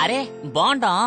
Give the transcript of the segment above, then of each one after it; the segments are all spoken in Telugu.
అరే బాగుంటాం.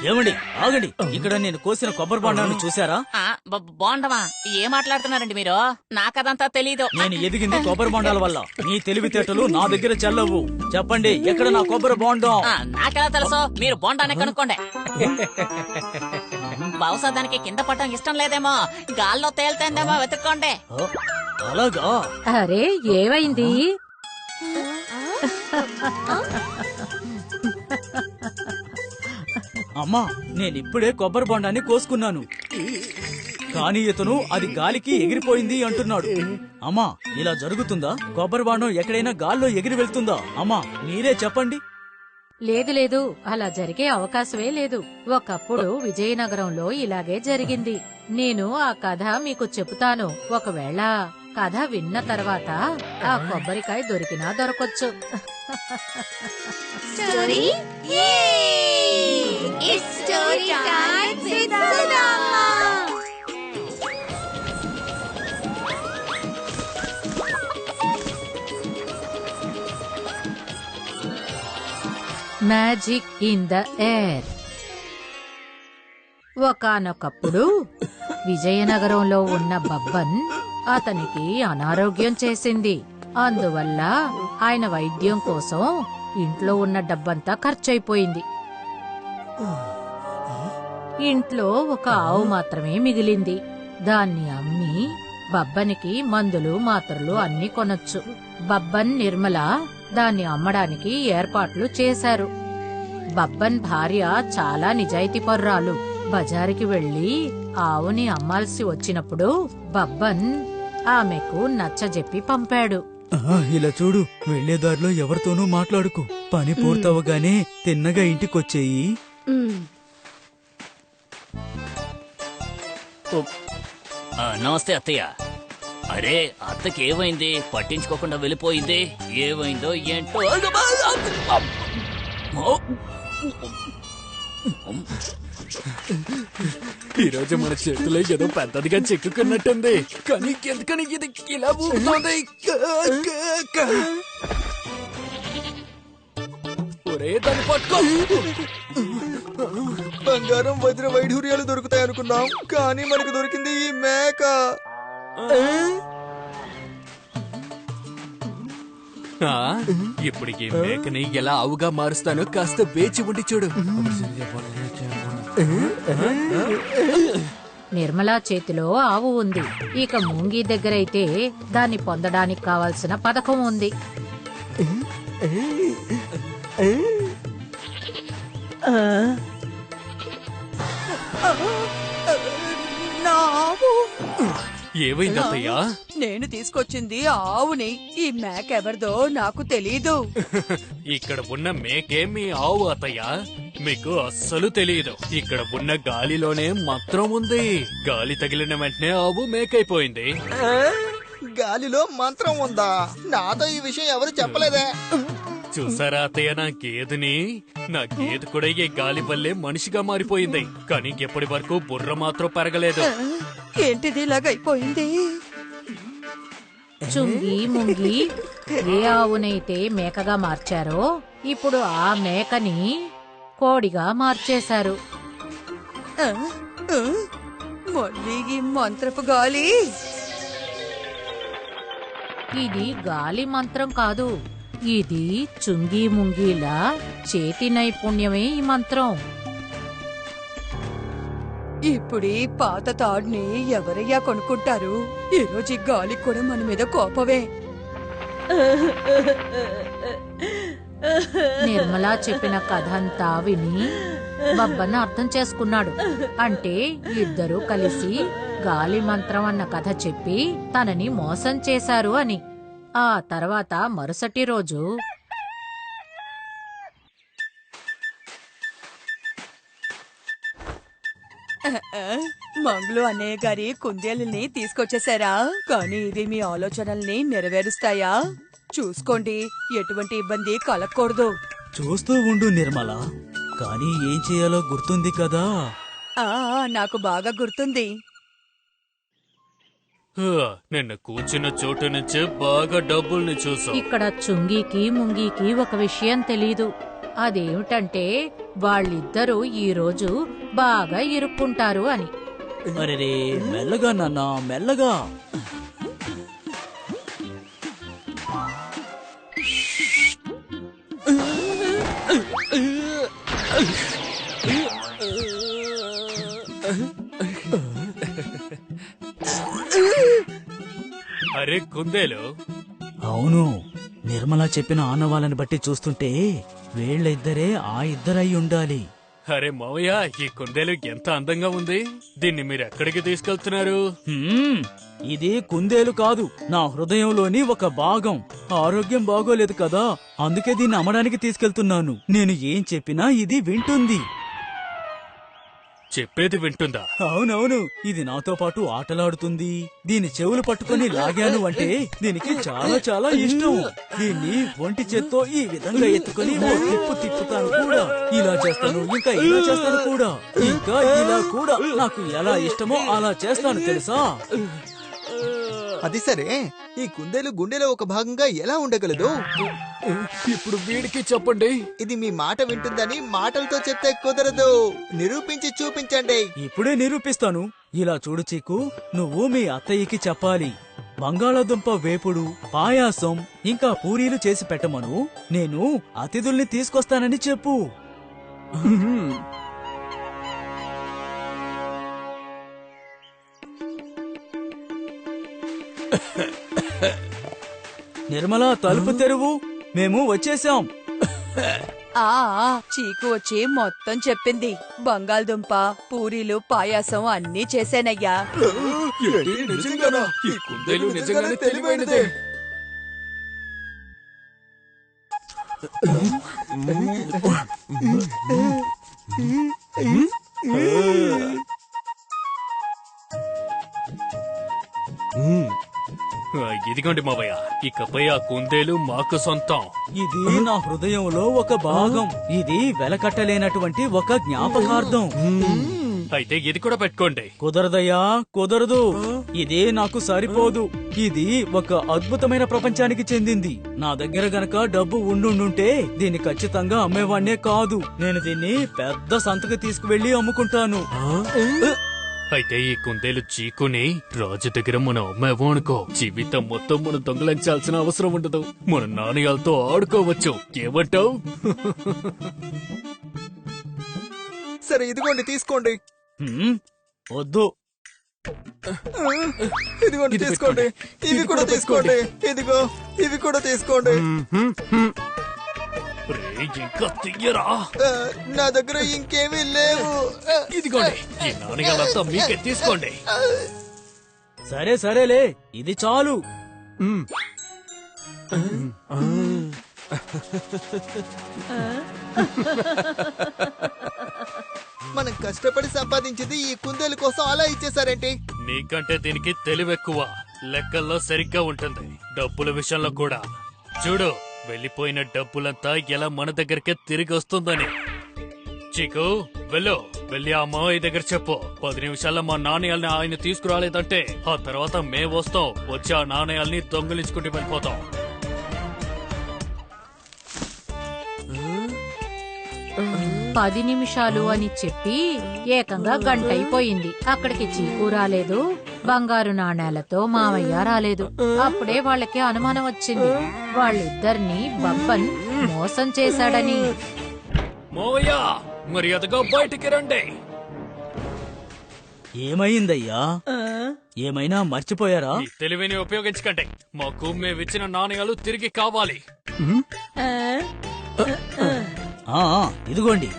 ఏమండి ఆగండి, ఇక్కడ నేను కోసిన కొబ్బరి బొండాన్ని చూసారా? బాగుండవా? ఏం మాట్లాడుతున్నారండి మీరు? నాకదంతా తెలీదు. నేను ఎదిగింది కొబ్బరి బొండాల వల్ల. నీ తెలివితేటలు నా దగ్గర చెల్లవు. చెప్పండి, ఎక్కడ నా కొబ్బరి బొండం? నాకెలా తెలుసు? మీరు బొండాన్ని కనుక్కోండి. బహుశా దానికి కింద పట్టడం ఇష్టం లేదేమో, గాల్లో తేలితేందేమో వెతుక్కోండి. అలాగా? అరే ఏమైంది? అమ్మా, నేనిప్పుడే కొబ్బరి బొండాన్ని కోసుకున్నాను, కానీ ఇతను అది గాలికి ఎగిరిపోయింది అంటున్నాడు. అమ్మా, ఇలా జరుగుతుందా? కొబ్బరి బొండం ఎక్కడైనా గాల్లో ఎగిరి వెళ్తుందా? అమ్మా మీరే చెప్పండి. లేదు లేదు, అలా జరిగే అవకాశమే లేదు. ఒకప్పుడు విజయనగరంలో ఇలాగే జరిగింది. నేను ఆ కథ మీకు చెబుతాను. ఒకవేళ కథ విన్న తర్వాత ఆ కొబ్బరికాయ దొరికినా దొరకొచ్చు. Story it's story time with Sudhamma. Magic in the air. ఒకానొకప్పుడు విజయనగరంలో ఉన్న బబ్బన్ అతనికి అనారోగ్యం చేసింది. అందువల్ల ఆయన వైద్యం కోసం ఇంట్లో ఉన్న డబ్బంతా ఖర్చయిపోయింది. ఇంట్లో ఒక ఆవు మాత్రమే మిగిలింది. దాన్ని అమ్మి బబ్బనికి మందులు మాత్రలు అన్నీ కొనొచ్చు. బబ్బన్, నిర్మల దాన్ని అమ్మడానికి ఏర్పాట్లు చేశారు. బబ్బన్ భార్య చాలా నిజాయితీపర్రాలు. బజారుకి వెళ్లి ఆవుని అమ్మాల్సి వచ్చినప్పుడు బబ్బన్ ఆమెకు నచ్చజెప్పి పంపాడు. ఇలా చూడు, వెళ్లేదారిలో ఎవరితోనూ మాట్లాడుకు. పని పూర్తవగానే తిన్నగా ఇంటికొచ్చేయి. నమస్తే అత్తయ్య. అరే అత్తకి ఏమైంది? పట్టించుకోకుండా వెళ్ళిపోయింది. ఏమైందో ఏంటో. ఈరోజు మన చేతిలో ఏదో పెద్దదిగా చిక్కుకున్నట్టుంది, కానీ ఎందుకని ఇది ఇలా ఊగుతోంది? ఒరే దాన్ని పట్టుకో. బంగారం, వజ్ర వైఢూర్యాలు దొరుకుతాయి అనుకున్నాం, కానీ మనకు దొరికింది ఈ మేక. ఇప్పుడు ఈ మేకని ఎలా ఆవుగా మారుస్తానో కాస్త వేచి ఉండి చూడు. నిర్మలా చేతిలో ఆవు ఉంది. ఇక మూంగి దగ్గరైతే దాన్ని పొందడానికి కావాల్సిన పథకం ఉంది. ఏమైంది అత్తయ్యా? నేను తీసుకొచ్చింది ఆవుని. ఈ మేక ఎవరిదో నాకు తెలీదు. ఇక్కడ ఉన్న మేకే మీ ఆవు అత్తయ్యా. మీకు అస్సలు తెలియదు. ఇక్కడ ఉన్న గాలిలోనే మంత్రం ఉంది. గాలి తగిలిన వెంటనే ఆవు మేకైపోయింది. గాలిలో మంత్రం ఉందా? నాతో ఈ విషయం ఎవరు చెప్పలేదే. చూసారా అత్తయ్య నా గేదెని? నా గేదె కూడా ఈ గాలి వల్లే మనిషిగా మారిపోయింది, కానీ ఎప్పటి వరకు బుర్ర మాత్రం పెరగలేదు. ఏంటిది ఇలాగైపోయింది? చుంగి ముంగి ఏ ఆవునైతే మేకగా మార్చారో ఇప్పుడు ఆ మేకని కోడిగా మార్చేశారు. మళ్ళీ ఈ మంత్రపు గాలి. ఇది గాలి మంత్రం కాదు, ఇది చుంగి ముంగిలా చేతి నైపుణ్యమే ఈ మంత్రం. ఇప్పుడు ఈ పాత తాడుని ఎవరయ్యా కొనుక్కుంటారు? ఈ రోజు ఈ గాలి కూడా మన మీద కోపమే. నిర్మలా చెప్పిన కథ అంతా విని బబ్బన్ అర్థం చేసుకున్నాడు. అంటే ఇద్దరూ కలిసి గాలి మంత్రం అన్న కథ చెప్పి తనని మోసం చేశారు అని. ఆ తర్వాత మరుసటి రోజు మంగులు అన్నయ్య గారి కుందేలుని తీసుకొచ్చేసారా? కానీ ఇవి మీ ఆలోచనల్ని నెరవేరుస్తాయా? చూసుకోండి, ఎటువంటి ఇబ్బంది కలగకూడదు. చూస్తూ ఉండు నిర్మల, కానీ ఏం చేయాలో గుర్తుంది కదా. నాకు బాగా గుర్తుంది. నిన్న కూర్చున్న చోటు నుంచే బాగా డబ్బుల్ని చూసాం. ఇక్కడ చుంగీకి ముంగీకి ఒక విషయం తెలీదు. అదేమిటంటే వాళ్ళిద్దరూ ఈ రోజు బాగా ఇరుక్కుంటారు అని. అరెరే మెల్లగా నాన్న మెల్లగా. అరే కుందేలు, అవును, నిర్మల చెప్పిన ఆనవాళ్ళని బట్టి చూస్తుంటే వీళ్ళిద్దరే ఆ ఇద్దరై ఉండాలి. అరే మావయ్య, ఈ కుందేలు ఎంత అందంగా ఉంది. దీన్ని మీరు ఎక్కడికి తీసుకెళ్తున్నారు? ఇది కుందేలు కాదు, నా హృదయంలోని ఒక భాగం. ఆరోగ్యం బాగోలేదు కదా, అందుకే దీన్ని అమ్మడానికి తీసుకెళ్తున్నాను. నేను ఏం చెప్పినా ఇది వింటుంది. చెప్పేది వింటుందా? అవునవును, ఇది నాతో పాటు ఆటలాడుతుంది. దీని చెవులు పట్టుకొని లాగాను అంటే దీనికి చాలా చాలా ఇష్టం. దీన్ని ఒంటి చేత్తో ఈ విధంగా ఎత్తుకొని ఓ తిప్పుతాను కూడా. ఇలా చేస్తాను, ఇంకా ఇలా చేస్తాను కూడా, ఇంకా ఇలా కూడా. నాకు ఎలా ఇష్టమో అలా చేస్తాను తెలుసా. అది సరే, ఈ కుందేలు గుండెలో ఒక భాగంగా ఎలా ఉండగలదు? ఇప్పుడు వీడికి చెప్పండి. ఇది మీ మాట వింటుందని మాటలతో చెప్తే కుదరదు. నిరూపించి చూపించండి. ఇప్పుడే నిరూపిస్తాను. ఇలా చూడు చీకు, నువ్వు మీ అత్తయ్యకి చెప్పాలి. బంగాళాదుంప వేపుడు, పాయాసం, ఇంకా పూరీలు చేసి పెట్టమను. నేను అతిథుల్ని తీసుకొస్తానని చెప్పు. నిర్మల, తలుపు తెరువు, మేము వచ్చేసాం. చీకు వచ్చి మొత్తం చెప్పింది. బంగాళదుంప, పూరీలు, పాయాసం అన్నీ చేశానయ్యా. నిజంగానా? ఈ కుందేలు నిజంగానే తెలివైనదే. ఇదిగోండి మావయ్య, ఇకపై ఆ కుందేలు మాకు సొంతం. ఇది నా హృదయంలో ఒక భాగం. ఇది వెలకట్టలేనటువంటి ఒక జ్ఞాపకార్థం. అయితే ఇది కూడా పెట్టుకోండి. కుదరదయ్యా, కుదరదు. ఇది నాకు సరిపోదు. ఇది ఒక అద్భుతమైన ప్రపంచానికి చెందింది. నా దగ్గర గనక డబ్బు ఉండుంటే దీన్ని ఖచ్చితంగా అమ్మేవాణ్ణే కాదు. నేను దీన్ని పెద్ద సంతకి తీసుకువెళ్లి అమ్ముకుంటాను. అయితే ఈ కుందేలు చీకుని రాజు దగ్గర మనం అమ్మాము అనుకో, జీవితం మొత్తం మనం దొంగలించాల్సిన అవసరం ఉండదు. మన నాణ్యాలతో ఆడుకోవచ్చు. ఏమంటావు? సరే, ఇదిగోండి, తీసుకోండి. వద్దు. ఇదిగోండి, తీసుకోండి. ఇవి కూడా తీసుకోండి. ఇదిగో, ఇవి కూడా తీసుకోండి. ఇంకా తీయరా? నా దగ్గర ఇంకేమీ లేవు. ఇదిగోండి, ఈ నాణ్యాలంతా మీకే తీసుకోండి. సరే సరేలే, ఇది చాలు. మనం కష్టపడి సంపాదించింది ఈ కుందేలు కోసం అలా ఇచ్చేసారేంటి? నీకంటే దీనికి తెలివెక్కువ. లెక్కల్లో సరిగ్గా ఉంటుంది, డబ్బుల విషయంలో కూడా. చూడు, వెళ్ళిపోయిన డబ్బులంతా ఎలా మన దగ్గరకే తిరిగి వస్తుందని. చీకు, వెళ్ళి ఆ మావయ్య దగ్గర చెప్పు. 10 నిమిషాల్లో మా నాణ్యాల్ని ఆయన తీసుకురాలేదంటే ఆ తర్వాత మే వస్తాం, వచ్చి ఆ నాణ్యాల్ని దొంగిలించుకుంటూ వెళ్ళిపోతాం. 10 నిమిషాలు అని చెప్పి ఏకంగా గంటైపోయింది. అక్కడికి చీకు రాలేదు, బంగారు నాణేలతో మావయ్య రాలేదు. అప్పుడే వాళ్ళకి అనుమానం వచ్చింది, వాళ్ళిద్దరినీ బబ్బన్ మోసం చేశాడని. మావయ్య, మర్యాదగా బయటికి రండి. ఏమైందయ్యా? ఏమైనా మర్చిపోయారా? ఈ తెలివిని ఉపయోగించకండి. మాకు మేమిచ్చిన నాణ్యాలు తిరిగి కావాలి. ఇదిగోండి.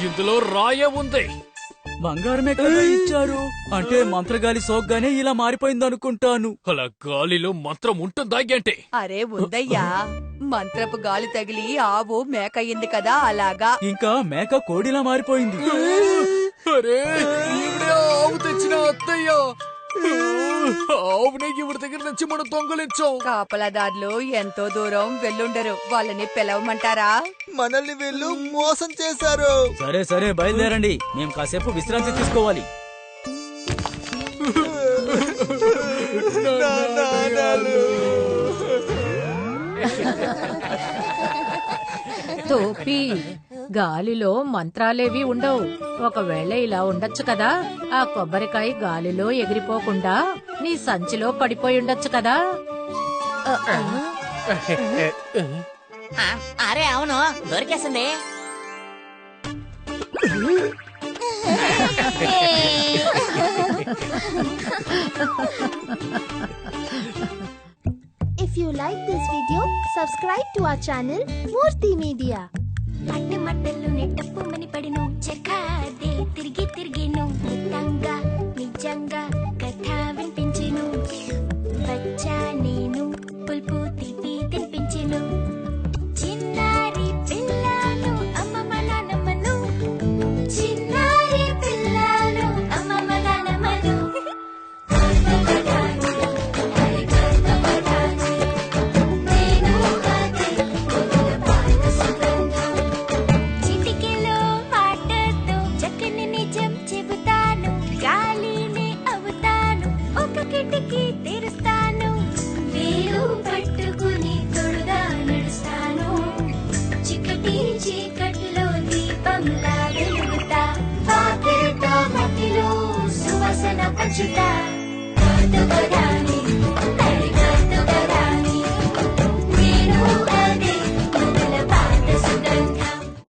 ఇందులో రాయ ఉంది. బంగారమే కదా ఇచ్చారు అంటే మంత్రగాలి సోగ్గానే ఇలా మారిపోయిందనుకుంటాను. అలా గాలిలో మంత్రం ఉంటుందా ఏంటి? అరే ఉందయ్యా, మంత్రపు గాలి తగిలి ఆవు మేక అయింది కదా, అలాగా. ఇంకా మేక కోడిలా మారిపోయింది. అరే, ఈవిడే ఆవు తెచ్చిన అత్తయ్య. అవునే ఇవిడి దగ్గర నుంచి మనం దొంగలించాం. కాపలాదారులు ఎంతో దూరం వెళ్ళుండరు. వాళ్ళని పిలవమంటారా? మనల్ని వీళ్ళు మోసం చేశారు. సరే సరే బయలుదేరండి, మేము కాసేపు విశ్రాంతి తీసుకోవాలి. నా నాన్నలు. టోపీ, గాలిలో మంత్రాలేవి ఉండవు. ఒకవేళ ఇలా ఉండొచ్చు కదా, ఆ కొబ్బరికాయ గాలిలో ఎగిరిపోకుండా నీ సంచిలో పడిపోయి ఉండొచ్చు కదా. అరే అవును, దొరికేసింది. If you like this video, subscribe to our channel Murthy Media. పట్టు మట్టలు నెట్టప్పు మని పడిను చెక్కాదే తిరిగి తిరిగిను నిజంగా నిజంగా కథ వినిపించెను వచ్చా నేను పుల్పు తీపి తినిపించెను చిన్నారి పిల్లను అమ్మమ్మ నాన్నమ్మను చిన్నారి పిల్లను అమ్మమ్మ నాన్నమ్మను చిటికెలో మాటతో చక్కని నిజం చెబుతాను గాలిని అవుతాను ఒక కిటికీ తెరుస్తాను వేలు పట్టుకుని తొడుగా నడుస్తాను చికటి చీకట్లో దీపంలా వెలుగుతా పాకేట మట్టిలో సువాసన పంచుతా